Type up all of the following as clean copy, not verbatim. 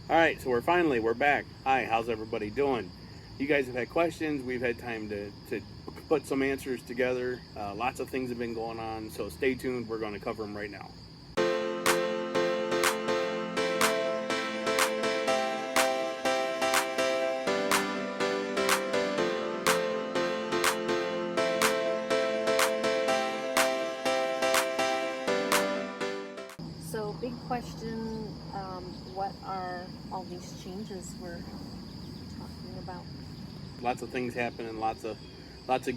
All right, so we're back. Hi, how's everybody doing? You guys have had questions. We've had time to put some answers together. Lots of things have been going on, so stay tuned. We're going to cover them right now. So, big question, what are all these changes we're talking about? Lots of things happening. Lots of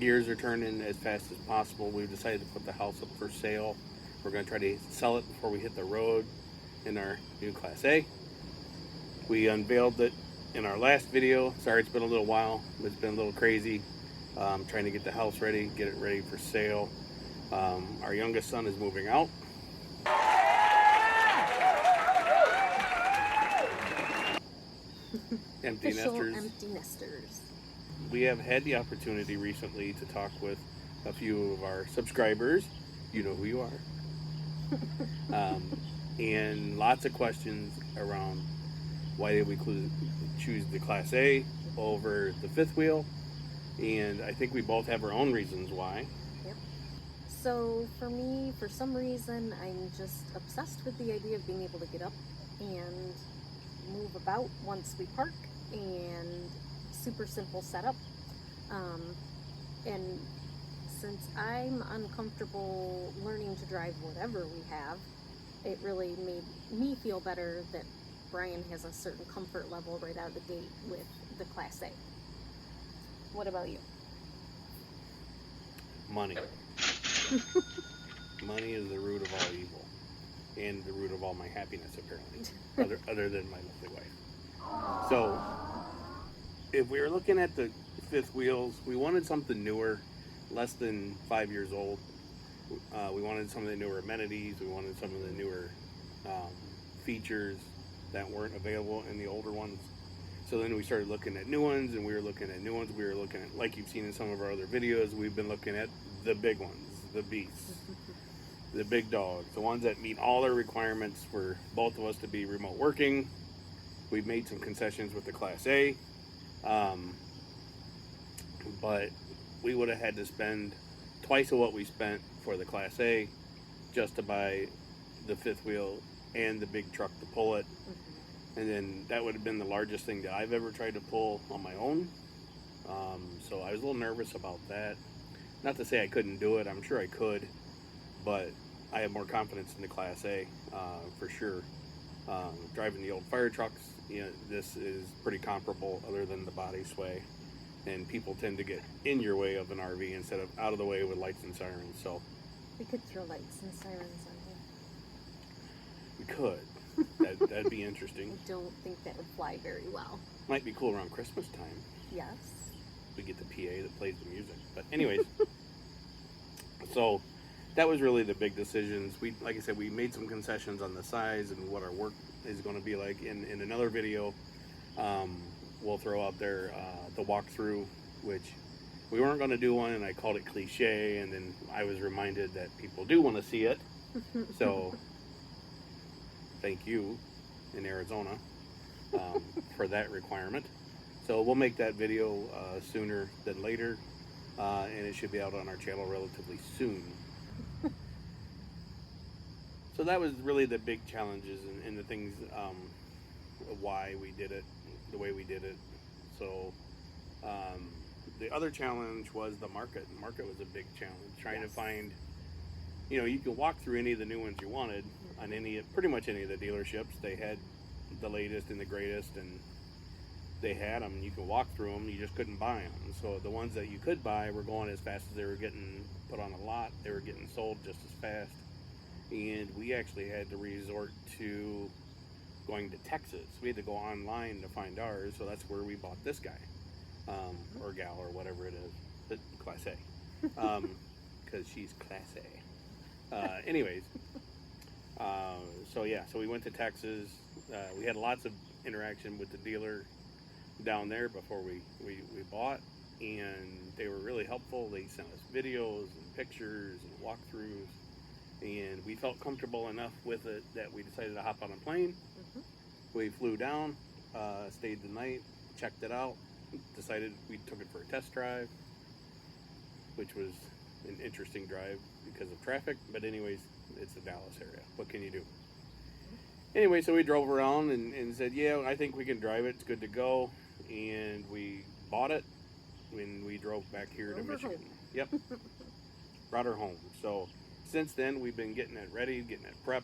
gears are turning as fast as possible. We've decided to put the house up for sale. We're going to try to sell it before we hit the road in our new Class A. We unveiled it in our last video. Sorry, it's been a little while. It's been a little crazy. Trying to get the house ready, get it ready for sale. Our youngest son is moving out. Empty Official nesters. empty nesters. We have had the opportunity recently to talk with a few of our subscribers. You know who you are. And lots of questions around why did we choose the Class A over the fifth wheel. And I think we both have our own reasons why. Yep. So, for me, for some reason, I'm just obsessed with the idea of being able to get up and move about once we park, and super simple setup. And since I'm uncomfortable learning to drive whatever we have, it really made me feel better that Brian has a certain comfort level right out of the gate with the Class A. What about you? Money. Money is the root of all evil, and the root of all my happiness, apparently, other than my lovely wife. So, if we were looking at the fifth wheels, we wanted something newer, less than 5 years old. We wanted some of the newer amenities. We wanted some of the newer features that weren't available in the older ones. So then we started looking at new ones, and we were looking at new ones. We were looking at, like you've seen in some of our other videos, we've been looking at the big ones, the beasts, the big dogs, the ones that meet all their requirements for both of us to be remote working. We've made some concessions with the Class A, but we would have had to spend twice of what we spent for the Class A just to buy the fifth wheel and the big truck to pull it. And then that would have been the largest thing that I've ever tried to pull on my own. So I was a little nervous about that. Not to say I couldn't do it, I'm sure I could, but I have more confidence in the Class A for sure. Driving the old fire trucks, this is pretty comparable other than the body sway. And people tend to get in your way of an RV instead of out of the way with lights and sirens. So We could throw lights and sirens on here. we could. That'd be interesting. I don't think that would fly very well. Might be cool around Christmas time. Yes. We get the PA that plays the music. But anyways, so that was really the big decisions. Like I said, we made some concessions on the size and what our work is going to be like. In another video, we'll throw out there the walkthrough, which we weren't going to do one, and I called it cliche, and then I was reminded that people do want to see it. So thank you in Arizona for that requirement. So we'll make that video sooner than later, and it should be out on our channel relatively soon. So that was really the big challenges and the things why we did it the way we did it. So the other challenge was the market. The market was a big challenge. Trying to find, you can walk through any of the new ones you wanted on pretty much any of the dealerships. They had the latest and the greatest, and they had them. You can walk through them. You just couldn't buy them. So the ones that you could buy were going as fast as they were getting put on a lot. They were getting sold just as fast. And we actually had to resort to going to Texas. We had to go online to find ours. So that's where we bought this guy, or gal, or whatever it is, but Class A, because she's Class A. Anyways, so we went to Texas. We had lots of interaction with the dealer down there before we bought, and they were really helpful. They sent us videos and pictures and walkthroughs, and we felt comfortable enough with it that we decided to hop on a plane We flew down, stayed the night, checked it out, decided we took it for a test drive, which was an interesting drive because of traffic. But anyways, it's the Dallas area. What can you do? Anyway, so we drove around and said, yeah, I think we can drive it. It's good to go. And we bought it when we drove back here to Drove her Michigan. home. Yep. Brought her home. So since then, we've been getting it ready, getting it prepped.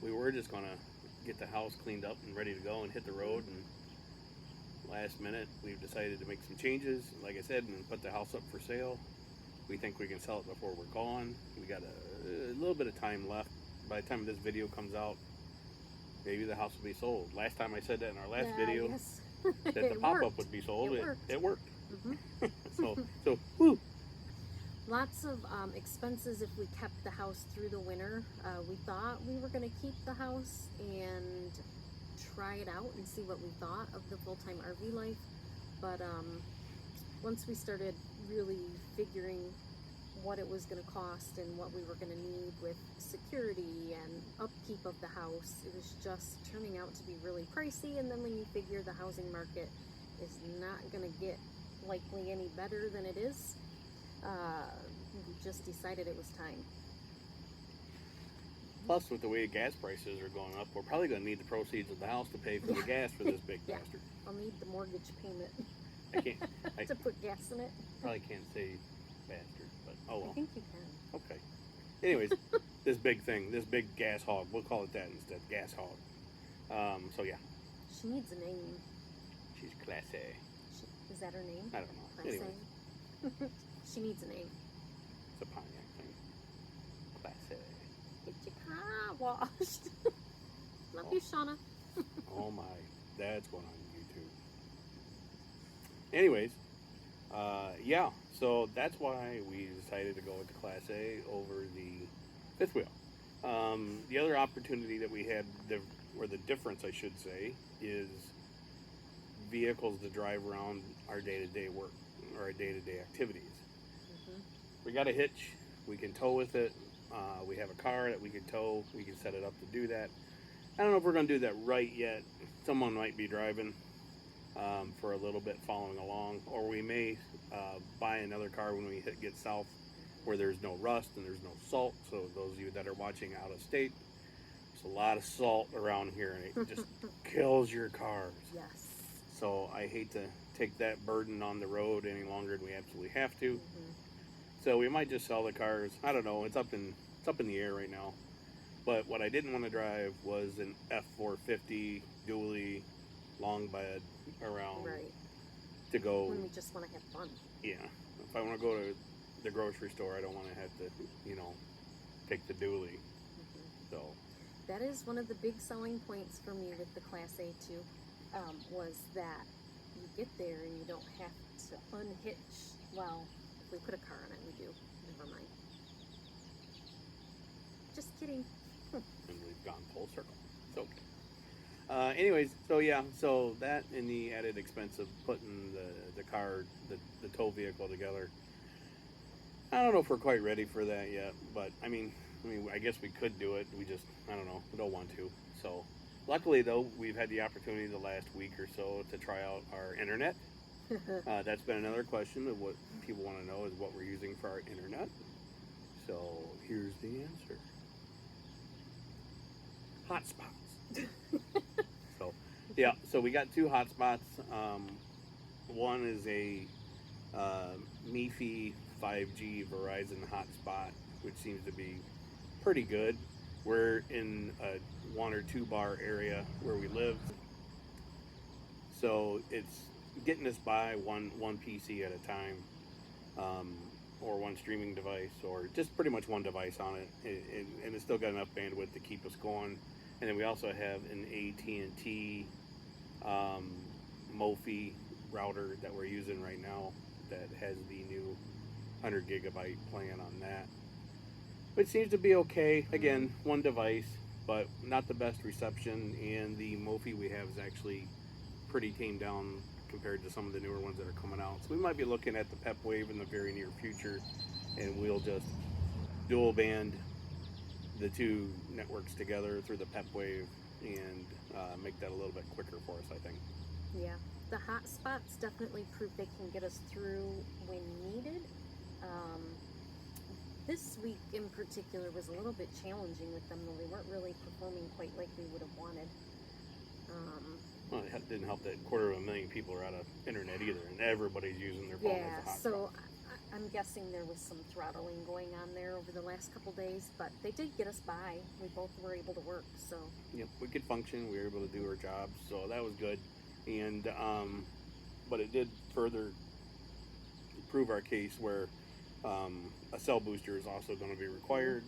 We were just going to get the house cleaned up and ready to go and hit the road. And last minute, we've decided to make some changes. Like I said, and put the house up for sale. We think we can sell it before we're gone. We got a little bit of time left. By the time this video comes out, maybe the house will be sold. Last time I said that in our last video, Yes. that the It pop-up worked. would be sold. It worked. It worked. Mhm. So, woo. Lots of expenses if we kept the house through the winter. We thought we were going to keep the house and try it out and see what we thought of the full-time RV life. But once we started really figuring what it was going to cost and what we were going to need with security and upkeep of the house, it was just turning out to be really pricey. And then when you figure the housing market is not going to get likely any better than it is, we just decided it was time. Plus, with the way gas prices are going up, we're probably going to need the proceeds of the house to pay for the gas for this big Yeah. bastard. I'll need the mortgage payment I can't. I to put gas in it. probably can't say bastard, but oh I well. think you can. Okay. Anyways, this big thing, this big gas hog. We'll call it that instead. Gas hog. So yeah, She needs a name. she's class A. Is that her name? I don't know. Class Anyways, A? She needs a name. it's a Pontiac thing. Class A. Get your car washed. Love you, Shauna. Oh my, that's going on YouTube. Anyways, yeah, so that's why we decided to go with the Class A over the fifth wheel. The other opportunity that we had, or the difference I should say, is vehicles to drive around our day-to-day work or our day-to-day activities. Mhm. We got a hitch, we can tow with it. We have a car that we can tow, we can set it up to do that. I don't know if we're going to do that right yet. Someone might be driving for a little bit following along, or we may buy another car when we get south where there's no rust and there's no salt. So those of you that are watching out of state, there's a lot of salt around here and it just kills your cars. Yes. So I hate to take that burden on the road any longer than we absolutely have to. Mhm. So we might just sell the cars. I don't know. It's up in the air right now. But what I didn't want to drive was an F450 dually long bed around Right. to go. When we just want to have fun. Yeah. If I want to go to the grocery store, I don't want to have to, take the dually. Mhm. So That is one of the big selling points for me with the Class A too, was that you get there and you don't have to unhitch. Well, if we put a car on it, we do. Never mind. Just kidding. and we've gone full circle. So anyways, so yeah, so that and the added expense of putting the car, the tow vehicle together. I don't know if we're quite ready for that yet, but I mean, I guess we could do it. We just, I don't know, we don't want to. So, luckily though, we've had the opportunity the last week or so to try out our internet. That's been another question of what people want to know is what we're using for our internet. So here's the answer: hotspots. So, yeah, so we got two hotspots. One is a MiFi 5G Verizon hotspot, which seems to be pretty good. We're in a 1 or 2 bar area where we live, so it's getting us by one PC at a time, or one streaming device, or just pretty much one device on it, and it's still got enough bandwidth to keep us going. And then we also have an AT&T Mophie router that we're using right now that has the new 100 gigabyte plan on that, which seems to be okay. Again, one device, but not the best reception, and the Mophie we have is actually pretty tamed down compared to some of the newer ones that are coming out. So we might be looking at the PEP Wave in the very near future, and we'll just dual band the two networks together through the PepWave and make that a little bit quicker for us, I think. Yeah, the hot spots definitely prove they can get us through when needed. This week in particular was a little bit challenging with them, though they weren't really performing quite like we would have wanted. Well, it didn't help that 250,000 people are out of internet either, and everybody's using their phone Yeah, as a hotspot. so I'm guessing there was some throttling going on there over the last couple days, but they did get us by. We both were able to work, so Yep, we could function. We were able to do our jobs, so that was good. And but it did further prove our case where a cell booster is also going to be required.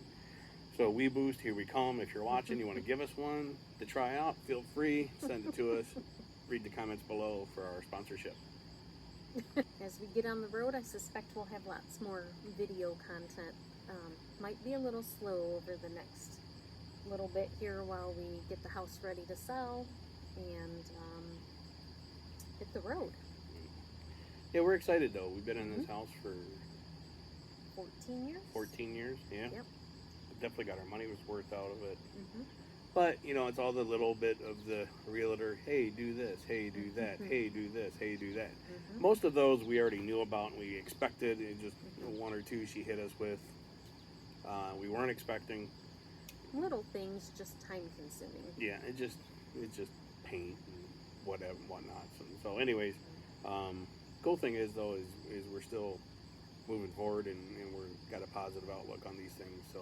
So We Boost, here we come. If you're watching, you want to give us one to try out, feel free, send it to us. Read the comments below for our sponsorship. as we get on the road, I suspect we'll have lots more video content. Might be a little slow over the next little bit here while we get the house ready to sell and hit the road. Yeah, we're excited though. We've been in this house for 14 years? 14 years. Yeah. Yep. Definitely got our money was worth out of it. Mm-hmm. But, you know, it's all the little bit of the realtor, hey, do this, hey, do that, hey, do this, hey, do that. Mm-hmm. Most of those we already knew about and we expected, and just one or two she hit us with. We weren't expecting. Little things, just time consuming. Yeah, it's just paint and whatnot. So anyways, cool thing is though is we're still moving forward and we're got a positive outlook on these things. So.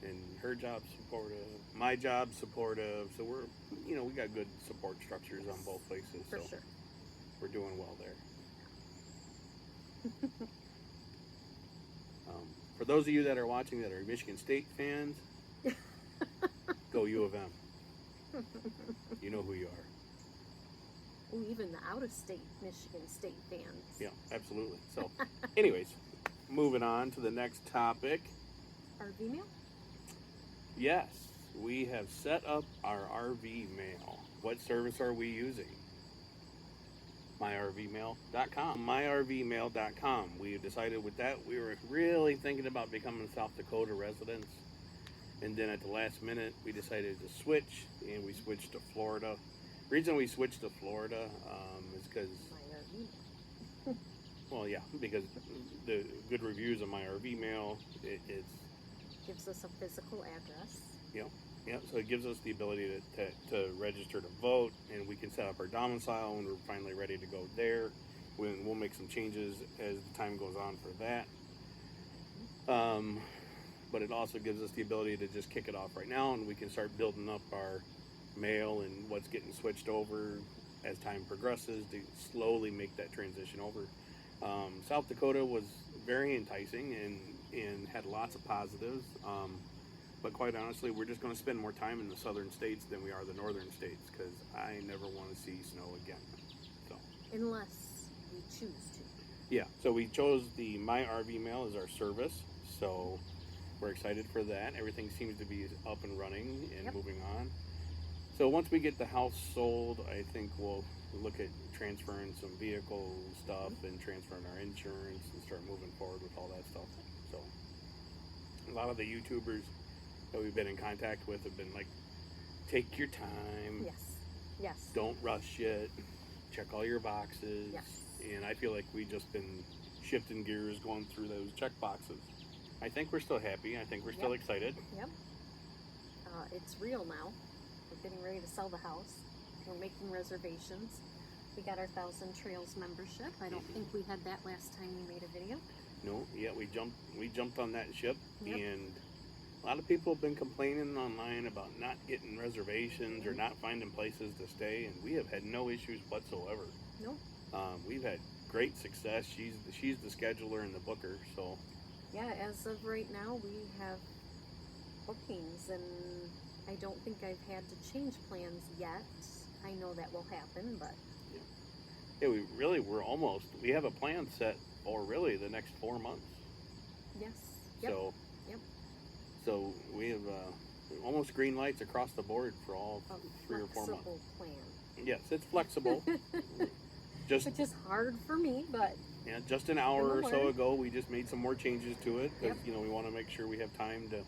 And her job's supportive, my job's supportive, so we're, you know, we got good support structures on both places, For so sure. we're doing well there. For those of you that are watching that are Michigan State fans, go U of M. You know who you are. Ooh, even the out-of-state Michigan State fans. Yeah, absolutely. So, anyways, moving on to the next topic. RV mail? Yes, we have set up our RV mail. What service are we using? MyRVmail.com. MyRVmail.com. We decided with that we were really thinking about becoming South Dakota residents. And then at the last minute, we decided to switch, and we switched to Florida. The reason we switched to Florida is because, My RV. well, yeah, because the good reviews of MyRVmail, it's Gives us a physical address. yeah, so it gives us the ability to register to vote, and we can set up our domicile when we're finally ready to go there. We'll make some changes as the time goes on for that. But it also gives us the ability to just kick it off right now, and we can start building up our mail and what's getting switched over as time progresses to slowly make that transition over. South Dakota was very enticing and had lots of positives. But quite honestly, we're just going to spend more time in the southern states than we are the northern states because I never want to see snow again. So Unless we choose to. yeah, so we chose the My RV Mail as our service. So we're excited for that. Everything seems to be up and running and moving on. So once we get the house sold, I think we'll look at transferring some vehicle stuff and transferring our insurance and start moving forward with all that stuff. So a lot of the YouTubers that we've been in contact with have been like, take your time. Yes. Don't rush it. Check all your boxes. Yes. And I feel like we've just been shifting gears going through those check boxes. I think we're still happy. I think we're still excited. Yep. It's real now. We're getting ready to sell the house. We're making reservations. We got our Thousand Trails membership. I don't think we had that last time we made a video. No, yeah, we jumped on that ship, Yep. and a lot of people have been complaining online about not getting reservations or not finding places to stay, and we have had no issues whatsoever. Nope. We've had great success. She's the scheduler and the booker, so Yeah, as of right now, we have bookings, and I don't think I've had to change plans yet. I know that will happen, but yeah, we have a plan set for really the next 4 months. yes. Yep. So, Yep. So we have almost green lights across the board for all A 3 or 4 months. flexible plan. Yes, it's flexible. Just Which is hard for me, but yeah, just an hour or Gonna so learn. ago, we just made some more changes to it because Yep. you know we want to make sure we have time to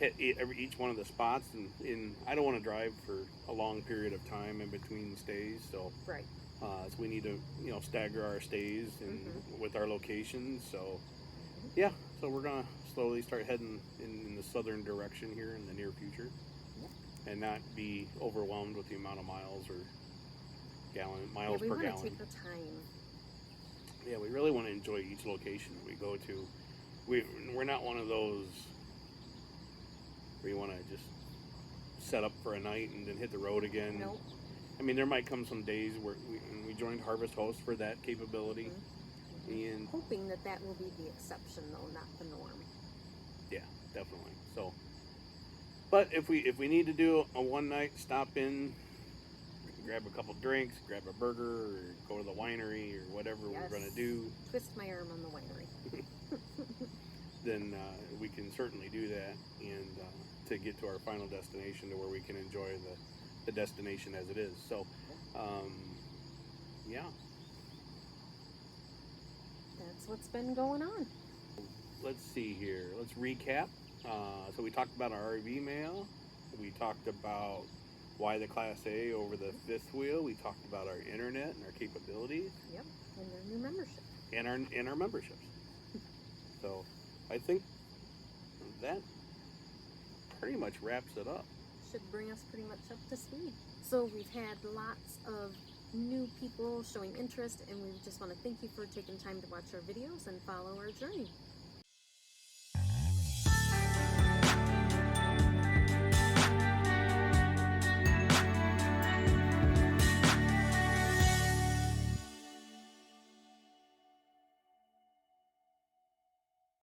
hit each one of the spots, and I don't want to drive for a long period of time in between stays, so Right. so we need to stagger our stays and with our locations. So Mhm. yeah, so we're gonna slowly start heading in the southern direction here in the near future, Yep. and not be overwhelmed with the amount of miles or Yeah, miles we per want to gallon. take our time. Yeah, we really want to enjoy each location that we go to. We're not one of those where you want to just set up for a night and then hit the road again. Nope. I mean, there might come some days where we joined Harvest Host for that capability, and Hoping that that will be the exception, though, not the norm. yeah, definitely. So, but if we need to do a one night stop in, grab a couple drinks, grab a burger, or go to the winery or whatever Yes. we're gonna do, Twist my arm on the winery. then we can certainly do that, and to get to our final destination to where we can enjoy the destination as it is. So, yeah. That's what's been going on. Let's see here. Let's recap. So we talked about our RV mail. We talked about why the Class A over the fifth wheel. We talked about our internet and our capabilities Yep. And their new membership. and our memberships. So I think that pretty much wraps it up. Should bring us pretty much up to speed. So we've had lots of new people showing interest, and we just want to thank you for taking time to watch our videos and follow our journey.